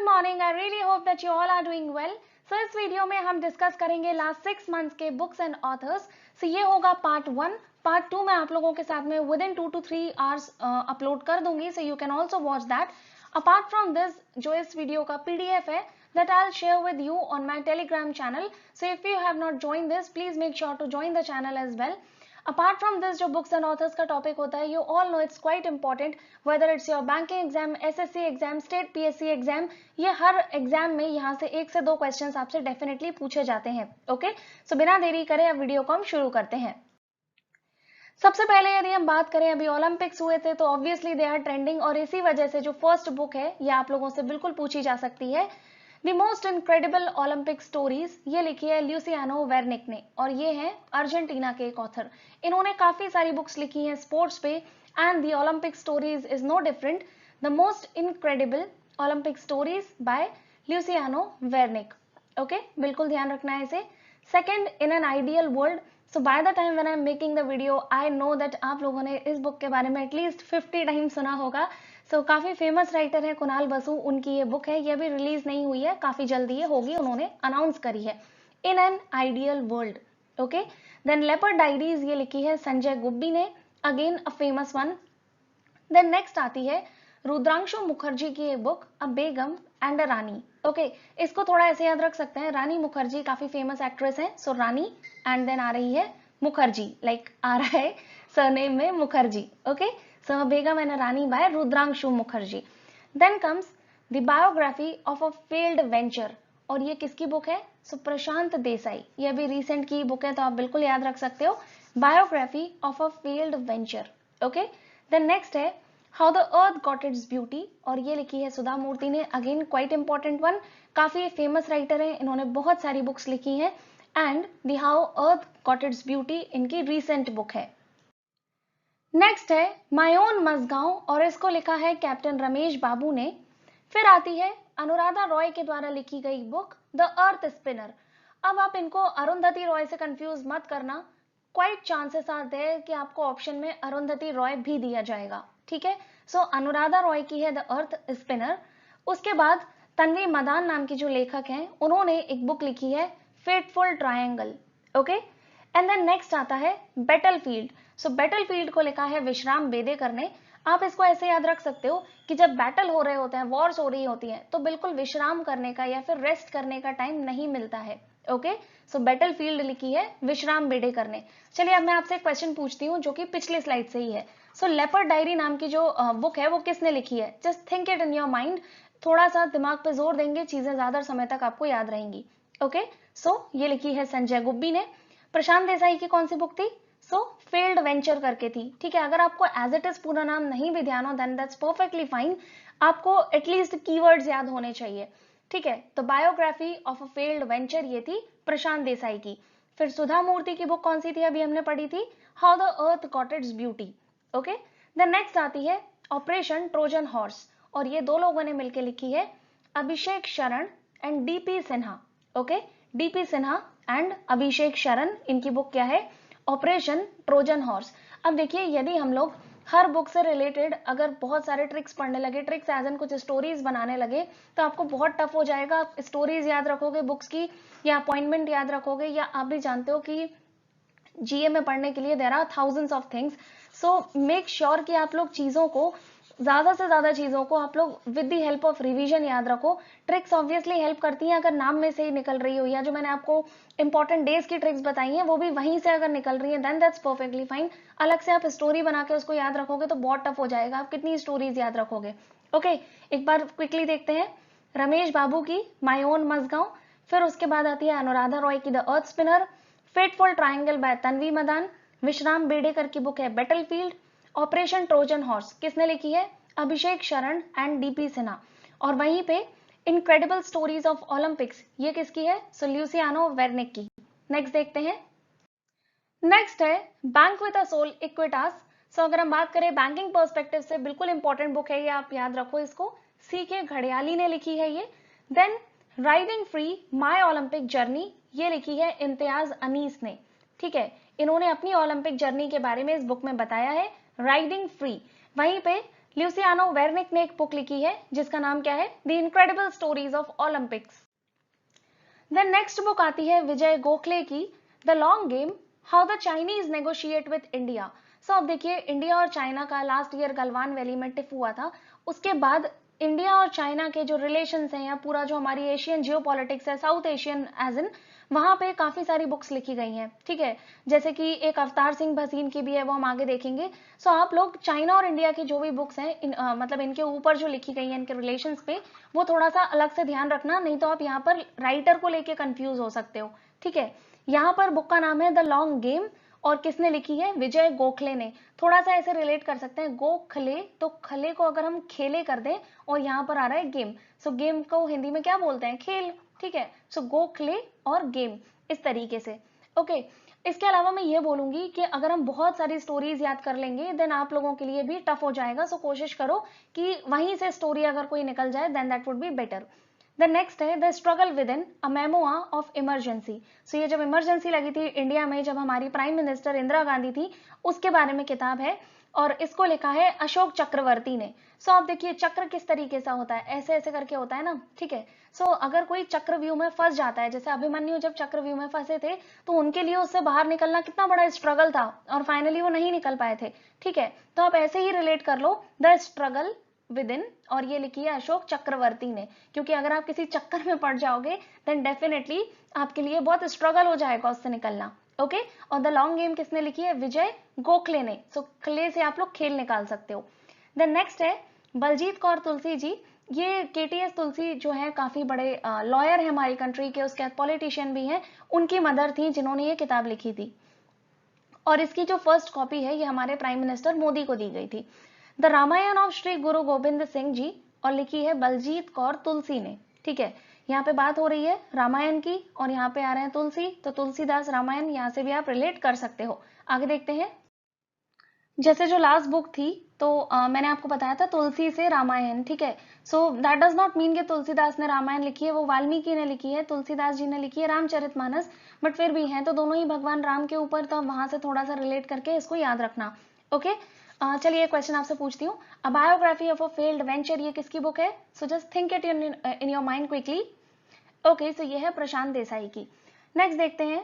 Morning. I really hope that you all are doing well. So इस video में हम discuss करेंगे last 6 months के बुक्स एंड ऑथर्स। सो ये होगा पार्ट 1। पार्ट 2 मैं आप लोगों के साथ में with in 2 to 3 hours upload कर दूंगी, so you can also watch that. Apart from this, जो इस वीडियो का PDF है that I'll share with you on my Telegram channel. So if you have not joined this, please make sure to join the channel as well. Apart from this, जो books and authors का topic होता है, you all know it's quite important, whether it's your banking exam, SSC exam, state PSC exam, ये हर exam में यहाँ से 1 से 2 questions आपसे डेफिनेटली पूछे जाते हैं। ओके, सो बिना देरी करे अब वीडियो को हम शुरू करते हैं। सबसे पहले यदि हम बात करें, अभी ओलंपिक्स हुए थे तो ऑब्वियसली दे आर ट्रेंडिंग, और इसी वजह से जो फर्स्ट बुक है ये आप लोगों से बिल्कुल पूछी जा सकती है। The most incredible Olympic stories, ये लिखी है ल्यूसियानो वेर्निक ने, और ये है अर्जेंटीना के एक ऑथर। इन्होंने काफी सारी बुक्स लिखी हैं स्पोर्ट्स पे, and the Olympic stories is no different. The most incredible Olympic stories by Luciano Wernick. Okay, बिल्कुल ध्यान रखना है इसे। Second, in an ideal world. So by the time when I am making the video, I know that आप लोगों ने इस book के बारे में एटलीस्ट 50 टाइम सुना होगा। सो काफी फेमस राइटर है कुणाल बसु, उनकी ये बुक है। ये अभी रिलीज नहीं हुई है, काफी जल्दी ये होगी, उन्होंने अनाउंस करी है। In an ideal world. Okay, then leopard diaries, ये लिखी है संजय गुब्बी ने, again a famous one. Then next आती है रुद्रांशु मुखर्जी की ये book, a Begum and a Rani. Okay, इसको थोड़ा ऐसे याद रख सकते हैं, रानी मुखर्जी काफी फेमस एक्ट्रेस है, सो रानी एंड देन आ रही है मुखर्जी, लाइक आ रहा है सरनेम में Mukherjee. Okay, so Begum and a Rani by Rudrangshu Mukherjee. Then comes the biography of a failed venture, और ये किसकी बुक है? सो प्रशांत देसाई, ये अभी रिसेंट की बुक है, तो आप बिल्कुल याद रख सकते हो, biography of a failed venture. Okay, then next है how the earth got its beauty, और ये लिखी है सुधा मूर्ति ने, अगेन क्वाइट इंपॉर्टेंट वन, काफी फेमस राइटर है, इन्होंने बहुत सारी बुक्स लिखी हैं, and the how earth got its beauty इनकी रिसेंट बुक है। नेक्स्ट है माय ओन मजगांव, और इसको लिखा है कैप्टन रमेश बाबू ने। फिर आती है अनुराधा रॉय के द्वारा लिखी गई बुक द अर्थ स्पिनर। अब आप इनको अरुंधति रॉय से कंफ्यूज मत करना, क्वाइट चांसेस आर देयर कि आपको ऑप्शन में अरुंधति रॉय भी दिया जाएगा, ठीक है। सो अनुराधा रॉय की है द अर्थ स्पिनर। उसके बाद तन्वी मदान नाम की जो लेखक हैं, उन्होंने एक बुक लिखी है fateful triangle. Okay, and then next आता है बैटलफील्ड। सो बैटलफील्ड को लिखा है विश्राम बेदेकर ने। आप इसको ऐसे याद रख सकते हो कि जब बैटल हो रहे होते हैं, वॉर्स हो रही होती हैं, तो बिल्कुल विश्राम करने का या फिर रेस्ट करने का टाइम नहीं मिलता है। ओके, सो बैटलफील्ड लिखी है विश्राम बेडेकर ने। चलिए अब मैं आपसे एक क्वेश्चन पूछती हूँ जो कि पिछले स्लाइड से ही है। सो लेपर्ड डायरी नाम की जो बुक है वो किसने लिखी है? Just think it in your mind, थोड़ा सा दिमाग पे जोर देंगे, चीजें ज्यादा समय तक आपको याद रहेंगी। ओके, सो ये लिखी है संजय गुब्बी ने। प्रशांत देसाई की कौन सी बुक थी? सो फेल्ड वेंचर करके थी, ठीक है। अगर आपको एज इट इज पूरा नाम नहीं भी ध्यान हो, देन दैट्स परफेक्टली फाइन, आपको एटलीस्ट कीवर्ड्स याद होने चाहिए, ठीक है। तो biography of a failed venture ये थी प्रशांत देसाई की। फिर सुधा मूर्ति की बुक कौन सी थी? अभी हमने पढ़ी थी how the earth got its beauty. Okay, then next आती है ऑपरेशन ट्रोजन हॉर्स, और ये दो लोगों ने मिलकर लिखी है, Abhishek Sharan and DP Sinha. Okay, DP Sinha and Abhishek Sharan, इनकी बुक क्या है? Operation Trojan horse. अब देखिए, यदि हम लोग हर बुक से रिलेटेड अगर बहुत सारे ट्रिक्स पढ़ने लगे, ट्रिक्स एज एन कुछ स्टोरीज बनाने लगे, तो आपको बहुत टफ हो जाएगा। आप स्टोरीज याद रखोगे बुक्स की, या अपॉइंटमेंट याद रखोगे, या आप भी जानते हो कि GA में पढ़ने के लिए there are thousands of things. So make sure कि आप लोग चीजों को, ज्यादा से ज्यादा चीजों को आप लोग with the help of revision याद रखो। ट्रिक्स ऑब्वियसली हेल्प करती हैं अगर नाम में से ही निकल रही हो, या जो मैंने आपको इंपॉर्टेंट डेज की ट्रिक्स बताई हैं वो भी वहीं से अगर निकल रही है, देन दैट्स परफेक्टली फाइन। अलग से आप स्टोरी बना के उसको याद रखोगे तो बहुत टफ हो जाएगा, आप कितनी स्टोरीज याद रखोगे। ओके, एक बार क्विकली देखते हैं रमेश बाबू की माय ओन मजगांव, फिर उसके बाद आती है अनुराधा रॉय की the earth spinner, fateful triangle by Tanvi Madan, Vishram Bedekar की बुक है बैटलफील्ड, ऑपरेशन ट्रोजन हॉर्स किसने लिखी है? अभिषेक शरण एंड DP सिन्हा, और वहीं पे इनक्रेडिबल स्टोरीज ऑफ ओलंपिक्स, ये किसकी है? सो ल्यूसियानो वेर्निक की। नेक्स्ट देखते हैं, नेक्स्ट है bank with a soul Equitas. So अगर हम बात करें बैंकिंग पर्सपेक्टिव से, बिल्कुल इंपॉर्टेंट बुक है ये, आप याद रखो इसको, CK घड़ियाली ने लिखी है ये। Then riding free my Olympic journey, ये लिखी है इम्तियाज अनीस ने, ठीक है। इन्होंने अपनी ओलंपिक जर्नी के बारे में इस बुक में बताया है, राइडिंग फ्री। वहीं पे ल्यूसियानो वेर्निक ने एक बुक लिखी है जिसका नाम क्या है, the incredible stories of Olympics. Then next book आती है विजय गोखले की, the long game, how the Chinese negotiate with India. So अब देखिए, इंडिया और चाइना का लास्ट ईयर गलवान वैली में टिफ हुआ था। उसके बाद इंडिया और चाइना के जो रिलेशंस हैं या पूरा जो हमारी एशियन जियोपॉलिटिक्स है, साउथ एशियन एज इन, वहां पे काफी सारी बुक्स लिखी गई हैं, ठीक है। जैसे कि एक अवतार सिंह भसीन की भी है, वो हम आगे देखेंगे। सो आप लोग चाइना और इंडिया की जो भी बुक्स हैं मतलब इनके ऊपर जो लिखी गई है इनके रिलेशंस पे, वो थोड़ा सा अलग से ध्यान रखना, नहीं तो आप यहाँ पर राइटर को लेके कंफ्यूज हो सकते हो, ठीक है। यहाँ पर बुक का नाम है द लॉन्ग गेम, और किसने लिखी है, विजय गोखले ने। थोड़ा सा ऐसे रिलेट कर सकते हैं, गोखले, तो खले को अगर हम खेले कर दें और यहाँ पर आ रहा है गेम, सो गेम को हिंदी में क्या बोलते हैं, खेल, ठीक है। सो गोखले और गेम, इस तरीके से, ओके। इसके अलावा मैं ये बोलूंगी कि अगर हम बहुत सारी स्टोरीज याद कर लेंगे देन आप लोगों के लिए भी टफ हो जाएगा। सो कोशिश करो कि वहीं से स्टोरी अगर कोई निकल जाए then that would be better. The next है the struggle within, a memoir of emergency. So ये जब इमरजेंसी लगी थी इंडिया में, जब हमारी प्राइम मिनिस्टर इंदिरा गांधी थी, उसके बारे में किताब है, और इसको लिखा है अशोक चक्रवर्ती ने। सो आप देखिए चक्र किस तरीके से होता है, ऐसे ऐसे करके होता है ना, ठीक है। सो अगर कोई चक्रव्यूह में फंस जाता है, जैसे अभिमन्यु जब चक्रव्यूह में फंसे थे, तो उनके लिए उससे बाहर निकलना कितना बड़ा स्ट्रगल था, और फाइनली वो नहीं निकल पाए थे, ठीक है। तो आप ऐसे ही रिलेट कर लो, द स्ट्रगल विद इन, और ये लिखी है अशोक चक्रवर्ती ने, क्योंकि अगर आप किसी चक्कर में पड़ जाओगे देन डेफिनेटली आपके लिए बहुत स्ट्रगल हो जाएगा उससे निकलना, ओके। और द लॉन्ग गेम किसने लिखी है, विजय गोखले ने। सो खले से आप लोग खेल निकाल सकते हो। देन नेक्स्ट है बलजीत कौर तुलसी जी। ये केटीएस तुलसी जो है काफी बड़े लॉयर है हमारी कंट्री के, उसके बाद पॉलिटिशियन भी हैं, उनकी मदर थी जिन्होंने ये किताब लिखी थी, और इसकी जो फर्स्ट कॉपी है ये हमारे प्राइम मिनिस्टर मोदी को दी गई थी। द रामायण ऑफ श्री गुरु गोविंद सिंह जी, और लिखी है बलजीत कौर तुलसी ने, ठीक है। यहाँ पे बात हो रही है रामायण की, और यहाँ पे आ रहे हैं तुलसी, तो तुलसीदास रामायण यहाँ से भी आप रिलेट कर सकते हो। आगे देखते हैं। जैसे जो लास्ट बुक थी, तो मैंने आपको बताया था तुलसी से रामायण, ठीक है। So that does not mean कि तुलसीदास ने रामायण लिखी है, वो वाल्मीकि ने लिखी है, तुलसीदास जी ने लिखी है रामचरितमानस, बट फिर भी हैं तो दोनों ही भगवान राम के ऊपर, तो वहां से थोड़ा सा रिलेट करके इसको याद रखना, ओके। चलिए क्वेश्चन आपसे पूछती हूँ, a biography of a failed venture, ये किसकी बुक है? So just think it in your mind quickly, okay. So ये है प्रशांत देसाई की। नेक्स्ट देखते हैं,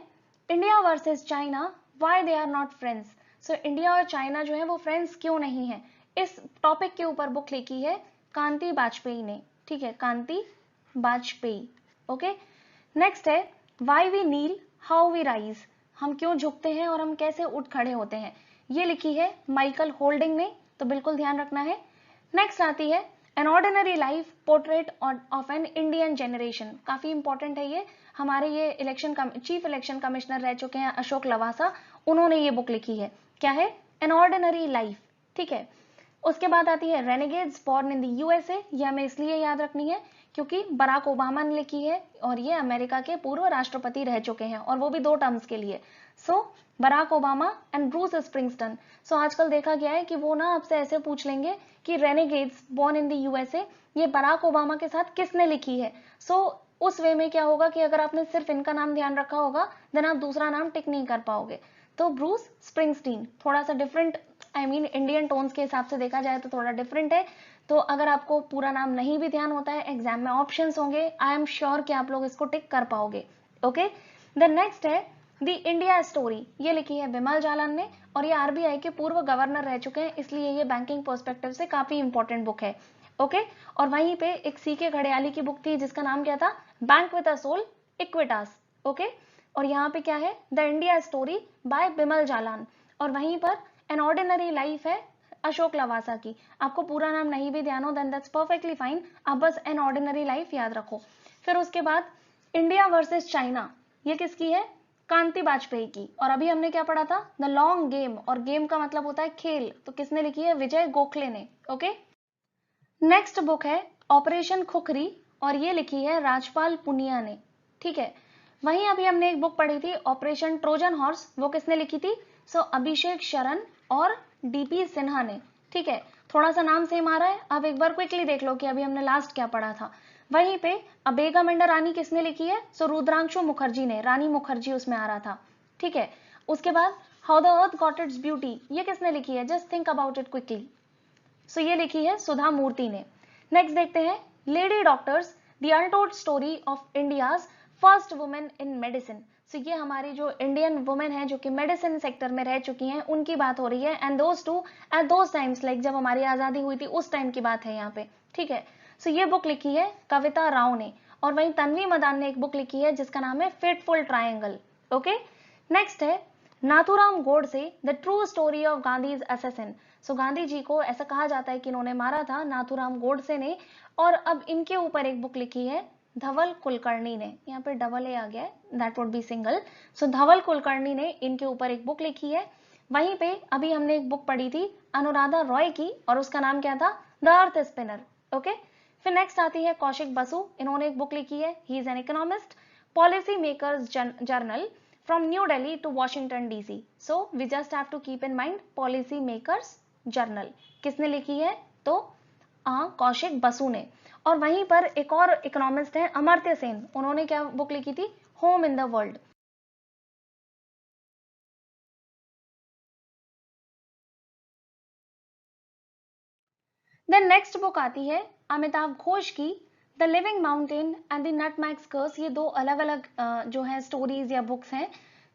India versus China, why they are not friends. So India और चाइना जो है वो फ्रेंड्स क्यों नहीं है, इस टॉपिक के ऊपर बुक लिखी है कांति बाजपेयी ने, ठीक है, कांति बाजपेयी, ओके। नेक्स्ट है why we kneel how we rise, हम क्यों झुकते हैं और हम कैसे उठ खड़े होते हैं, ये लिखी है माइकल होल्डिंग ने, तो बिल्कुल ध्यान रखना है। नेक्स्ट आती है an ordinary life portrait of an Indian generation, काफी इंपॉर्टेंट है ये, हमारे ये चीफ इलेक्शन कमिश्नर रह चुके हैं अशोक लवासा, उन्होंने ये बुक लिखी है, क्या है, एन ऑर्डिनरी लाइफ, ठीक है। उसके बाद आती है Renegades born in the USA, ये हमें इसलिए याद रखनी है क्योंकि बराक ओबामा ने लिखी है, और ये अमेरिका के पूर्व राष्ट्रपति रह चुके हैं, और वो भी 2 टर्म्स के लिए। सो बराक ओबामा एंड ब्रूस स्प्रिंगस्टन। सो आजकल देखा गया है कि वो ना आपसे ऐसे पूछ लेंगे कि Renegades born in the USA ये बराक ओबामा के साथ किसने लिखी है। सो उस वे में क्या होगा कि अगर आपने सिर्फ इनका नाम ध्यान रखा होगा देन आप दूसरा नाम टिक नहीं कर पाओगे। तो ब्रूस स्प्रिंगस्टीन थोड़ा सा different, I mean Indian tones के हिसाब से देखा जाए तो थोड़ा डिफरेंट है। तो अगर आपको पूरा नाम नहीं भी ध्यान होता है, एग्जाम में ऑप्शंस होंगे, आई एम श्योर कि आप लोग इसको टिक कर पाओगे, ओके। देन नेक्स्ट है द इंडिया स्टोरी, ये लिखी है बिमल जालान ने, और ये आरबीआई के पूर्व गवर्नर रह चुके हैं, इसलिए ये बैंकिंग पर्सपेक्टिव से काफी इंपॉर्टेंट बुक है, ओके। और वहीं पे एक सीके घड़ियाली की बुक थी जिसका नाम क्या था, bank with a soul, Equitas, okay. और यहाँ पे क्या है, the India story by Bimal Jalan, और वहीं पर एन ऑर्डिनरी लाइफ है अशोक लवासा की। आपको पूरा नाम नहीं भी ध्यान हो देन दैट्स परफेक्टली फाइन, आप बस एन ऑर्डिनरी लाइफ याद रखो। फिर उसके बाद इंडिया वर्सेस चाइना, ये किसकी है, कांति बाजपेयी की। और अभी हमने क्या पढ़ा था, द लॉन्ग गेम, और गेम का मतलब होता है खेल, तो किसने लिखी है, विजय गोखले ने, ओके। नेक्स्ट बुक है ऑपरेशन खुखरी, और ये लिखी है राजपाल पुनिया ने, ठीक है। वहीं अभी हमने एक बुक पढ़ी थी ऑपरेशन ट्रोजन हॉर्स, वो किसने लिखी थी, सो अभिषेक शरण और डीपी सिन्हा ने, ठीक है। थोड़ा सा नाम सेम आ रहा है, अब एक बार क्विकली देख लो कि अभी हमने लास्ट क्या पढ़ा था। वहीं पे अबेगम एंड रानी किसने लिखी है, सो रुद्रांशु मुखर्जी ने, रानी मुखर्जी उसमें आ रहा था, ठीक है। उसके बाद how the earth got its beauty, ये किसने लिखी है, just think about it quickly, so ये लिखी है सुधा मूर्ति ने। नेक्स्ट देखते हैं lady doctors the untold story of India's first women in medicine. So ये हमारी जो इंडियन वुमेन है जो कि मेडिसिन सेक्टर में रह चुकी हैं उनकी बात हो रही है, and those two at those times, like जब हमारी आजादी हुई थी उस टाइम की बात है यहाँ पे, ठीक है। सो ये बुक लिखी है कविता राव ने, और वहीं तन्वी मदान ने एक बुक लिखी है जिसका नाम है फेटफुल ट्रायंगल। ओके, नेक्स्ट है Nathuram Godse the true story of Gandhi's assassin. So Gandhi ji को ऐसा कहा जाता है कि इन्होंने मारा था नाथूराम गोडसे ने, और अब इनके ऊपर एक बुक लिखी है धवल कुलकर्णी ने, यहाँ पे डबल ए आ गया है, दैट वुड बी सिंगल। सो धवल कुलकर्णी ने इनके ऊपर एक बुक लिखी है। वहीं पे अभी हमने एक बुक पढ़ी थी अनुराधा रॉय की, और उसका नाम क्या था, द अर्थ स्पिनर। ओके, फिर नेक्स्ट आती है कौशिक बसु, इन्होंने एक बुक लिखी है he is an economist, policy makers journal from New Delhi to Washington DC. So we just have to keep in mind policy makers journal किसने लिखी है, तो कौशिक बसु ने। और वहीं पर एक और इकोनॉमिस्ट है अमर्त्य सेन, उन्होंने क्या बुक लिखी थी, home in the world. Then next book आती है अमिताभ घोष की the living mountain and the nutmeg's curse. ये दो अलग अलग जो है स्टोरीज या बुक्स हैं।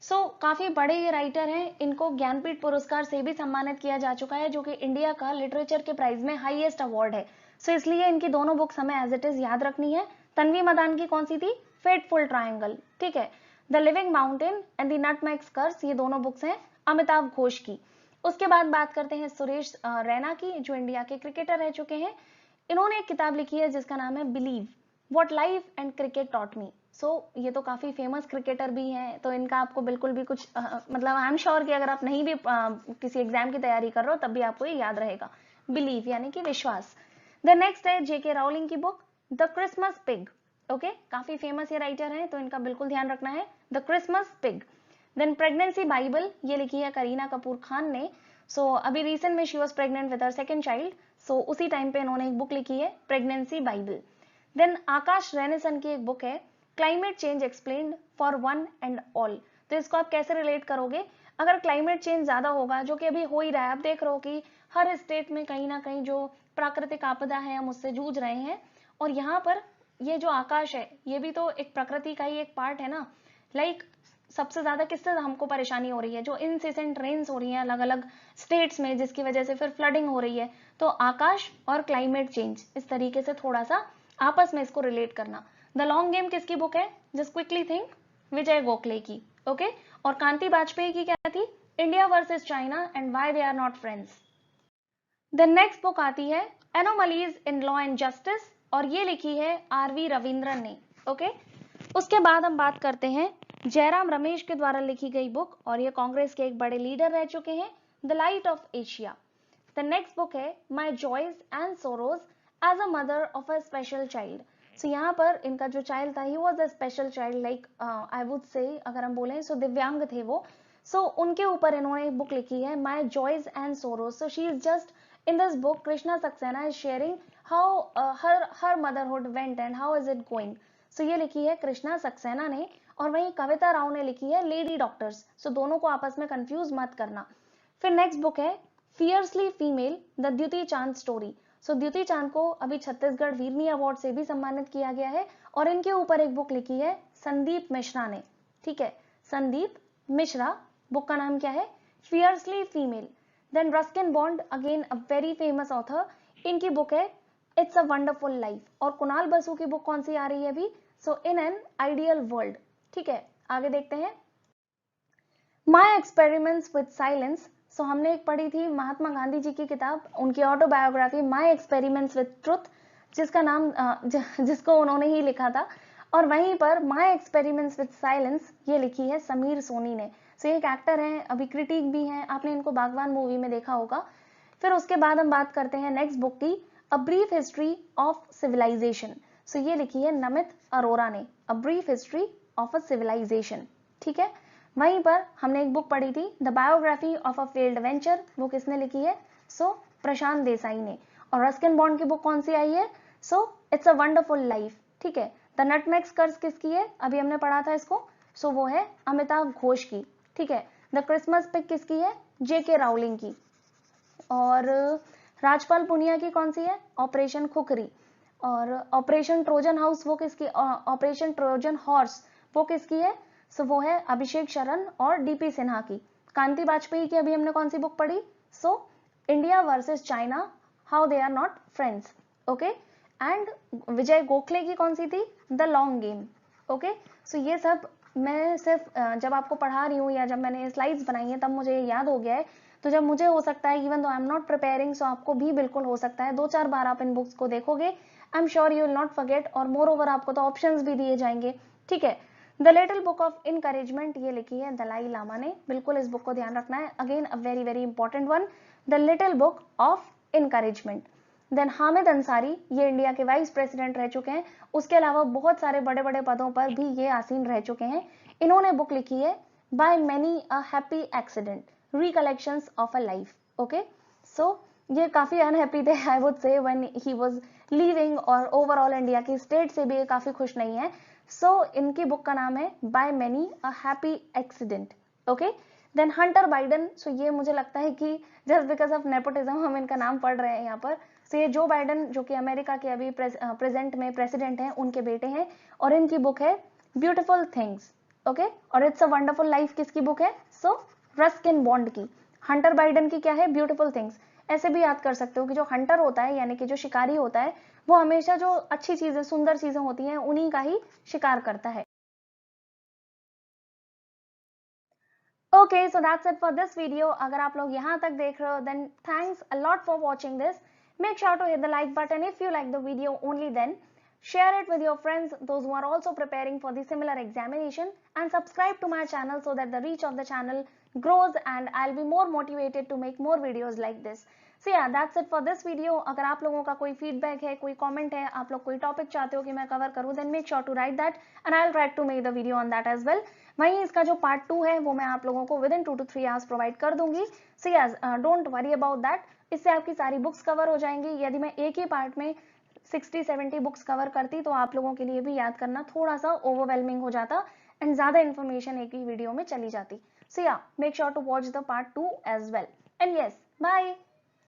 सो काफी बड़े ये राइटर हैं, इनको ज्ञानपीठ पुरस्कार से भी सम्मानित किया जा चुका है जो कि इंडिया का लिटरेचर के प्राइज में हाईएस्ट अवार्ड है। सो इसलिए इनकी दोनों बुक्स हमें एज इट इज याद रखनी है। तन्वी मदान की कौन सी थी, फेटफुल ट्रायंगल, ठीक है। The living mountain and the nutmeg's curse, ये दोनों बुक्स हैं अमिताभ घोष की। उसके बाद बात करते हैं सुरेश रैना की, जो इंडिया के क्रिकेटर रह चुके हैं। इन्होंने एक किताब लिखी है जिसका नाम है believe what life and cricket taught me. So ये तो काफी फेमस क्रिकेटर भी हैं, तो इनका आपको बिल्कुल भी कुछ मतलब आई एम श्योर कि अगर आप नहीं भी किसी एग्जाम की तैयारी कर रहे हो तब भी आपको ये याद रहेगा, बिलीव यानी कि विश्वास। द नेक्स्ट है जेके राउलिंग की book the Christmas pig. Okay, काफी फेमस ये राइटर हैं, तो इनका बिल्कुल ध्यान रखना है, the Christmas pig. Then pregnancy bible, ये लिखी है करीना कपूर खान ने। सो अभी रिसेंट में she was pregnant with her second child, so उसी टाइम पे इन्होंने एक बुक लिखी है pregnancy bible. Then Akash Ranison की एक बुक है climate change explained for one and all. तो इसको आप कैसे रिलेट करोगे, अगर क्लाइमेट चेंज ज्यादा होगा, जो कि अभी हो ही रहा है, आप देख रहे हो कि हर स्टेट में कहीं ना कहीं जो प्राकृतिक आपदा है हम उससे जूझ रहे हैं, और यहाँ पर ये जो आकाश है ये भी तो एक प्रकृति का ही एक पार्ट है ना। लाइक सबसे ज्यादा किससे हमको परेशानी हो रही है, जो इनसेसेंट रेन्स हो रही हैं अलग अलग स्टेट्स में, जिसकी वजह से फिर फ्लडिंग हो रही है। तो आकाश और क्लाइमेट चेंज, इस तरीके से थोड़ा सा आपस में इसको रिलेट करना। द लॉन्ग गेम किसकी बुक है, just quickly think, Vijay Gokhale की। ओके, और कांति वाजपेयी की क्या थी, India versus China and why they are not friends. The next book आती है anomalies in law and justice, और ये लिखी है आरवी रविंद्रन ने। ओके, उसके बाद हम बात करते हैं जयराम रमेश के द्वारा लिखी गई बुक, और ये कांग्रेस के एक बड़े लीडर रह चुके हैं, the light of Asia. The next book है my joys and sorrows as a mother of a special child. So यहाँ पर इनका जो चाइल्ड था he was a special child, like I would say अगर हम बोले सो दिव्यांग थे वो। सो उनके ऊपर इन्होंने एक बुक लिखी है my joys and sorrows. So she is just in this book Krishna Saxena is sharing how her motherhood went and how is it going. So ये लिखी है कृष्णा सक्सेना ने, और वहीं कविता राव ने लिखी है लेडी डॉक्टर्स। सो दोनों को आपस में कंफ्यूज मत करना। फिर नेक्स्ट बुक है फियर्सली फीमेल द द्युति चांद स्टोरी। सो द्युति चांद को अभी छत्तीसगढ़ वीरनी अवार्ड से भी सम्मानित किया गया है, और इनके ऊपर एक बुक लिखी है संदीप मिश्रा ने, ठीक है, संदीप मिश्रा। बुक का नाम क्या है, fiercely female. Then Ruskin Bond, again a very famous author, इनकी बुक है इट्स अ वंडरफुल लाइफ। और कुणाल बसु की बुक कौन सी आ रही है अभी, सो इन एन आइडियल वर्ल्ड, ठीक है। आगे देखते हैं माई एक्सपेरिमेंट्स विद साइलेंस। सो हमने एक पढ़ी थी महात्मा गांधी जी की किताब, उनकी autobiography my experiments with truth, जिसका नाम जिसको उन्होंने ही लिखा था। और वहीं पर माई एक्सपेरिमेंट्स विद साइलेंस ये लिखी है समीर सोनी ने। सो एक एक्टर हैं, अभी क्रिटिक भी हैं, आपने इनको बागवान मूवी में देखा होगा। फिर उसके बाद हम बात करते हैं नेक्स्ट बुक की a brief history of civilisation. So ये लिखी है नमित अरोरा ने, a brief history of a civilisation, ठीक है। वहीं पर हमने एक बुक पढ़ी थी the biography of a field venture, वो किसने लिखी है, सो प्रशांत देसाई ने। और रस्किन बॉन्ड की बुक कौन सी आई है, so it's a wonderful life, ठीक है। द नटमैग्स कर्स किसकी है, अभी हमने पढ़ा था इसको, सो वो है अमिताभ घोष की, ठीक है। द क्रिसमस पिग किसकी है, जेके राउलिंग की। और राजपाल पुनिया की कौन सी है? ऑपरेशन खुखरी। और ऑपरेशन ट्रोजन हाउस वो किसकी, ऑपरेशन ट्रोजन हॉर्स वो किसकी है? सो वो है अभिषेक शरण और डीपी सिन्हा की। कांति वाजपेयी की अभी हमने कौन सी बुक पढ़ी? So India versus China, how they are not friends. Okay, and Vijay Gokhale की कौन सी थी? The long game. Okay, so ये सब मैं सिर्फ जब आपको पढ़ा रही हूँ या जब मैंने स्लाइड्स बनाई है तब मुझे याद हो गया है। तो जब मुझे हो सकता है, even though I am not preparing, so आपको भी बिल्कुल हो सकता है 2-4 बार आप इन बुक्स को देखोगे, I am sure you will not forget, और मोर ओवर आपको तो ऑप्शंस भी दिए जाएंगे। ठीक है, the little book of encouragement ये लिखी है दलाई लामा ने, बिल्कुल इस बुक को ध्यान रखना है। Again a very very important one, the little book of encouragement. Then Hamid Ansari, ये इंडिया के वाइस प्रेसिडेंट रह चुके हैं, उसके अलावा बहुत सारे बड़े बड़े पदों पर भी ये आसीन रह चुके हैं। इन्होंने बुक लिखी है by many a happy accident, recollections of a life. Okay, so ये काफी अनहैप्पी थे I would say when he was leaving, और ओवरऑल इंडिया की स्टेट से भी ये काफी खुश नहीं है। सो इनकी बुक का नाम है by many a happy accident. Okay, then Hunter Biden, so ये मुझे लगता है कि जस्ट बिकॉज ऑफ नेपोटिज्म हम इनका नाम पढ़ रहे हैं यहाँ पर। सो ये जो बाइडन जो कि अमेरिका के अभी प्रेजेंट में प्रेसिडेंट हैं, उनके बेटे हैं, और इनकी बुक है ब्यूटिफुल थिंग्स। ओके, और इट्स अ वंडरफुल लाइफ किसकी बुक है? सो रस्किन बॉन्ड की। हंटर बाइडन की क्या है? Beautiful things. ऐसे भी याद कर सकते हो कि जो हंटर होता है यानी कि जो शिकारी होता है, वो हमेशा जो अच्छी चीजें, सुंदर चीजें होती हैं, उन्हीं का ही शिकार करता है। Okay, so that's it for this video. अगर आप लोग यहाँ तक देख रहे हो, then thanks a lot for watching this. Make sure to hit the like button if you like the video, only then share it with your friends, those who are also preparing for the similar examination, and subscribe to my channel so that the reach of the channel grows and I'll be more motivated to make more videos like this. So yeah, that's it for this video. अगर आप लोगों का कोई feedback है, कोई comment है, आप लोग कोई टॉपिक चाहते हो कि मैं कवर करूं, then make sure to write that and I'll try to make the video on that as well. वहीं इसका जो पार्ट 2 है वो मैं आप लोगों को with in 2 to 3 hours provide कर दूंगी। So yes, don't worry about that, इससे आपकी सारी बुक्स कवर हो जाएंगी। यदि मैं एक ही पार्ट में 60-70 बुक्स कवर करती तो आप लोगों के लिए भी याद करना थोड़ा सा ओवरवेलमिंग हो जाता एंड ज्यादा इन्फॉर्मेशन एक ही वीडियो में चली जाती। So yeah, make sure to watch the part 2 as well, and yes, bye.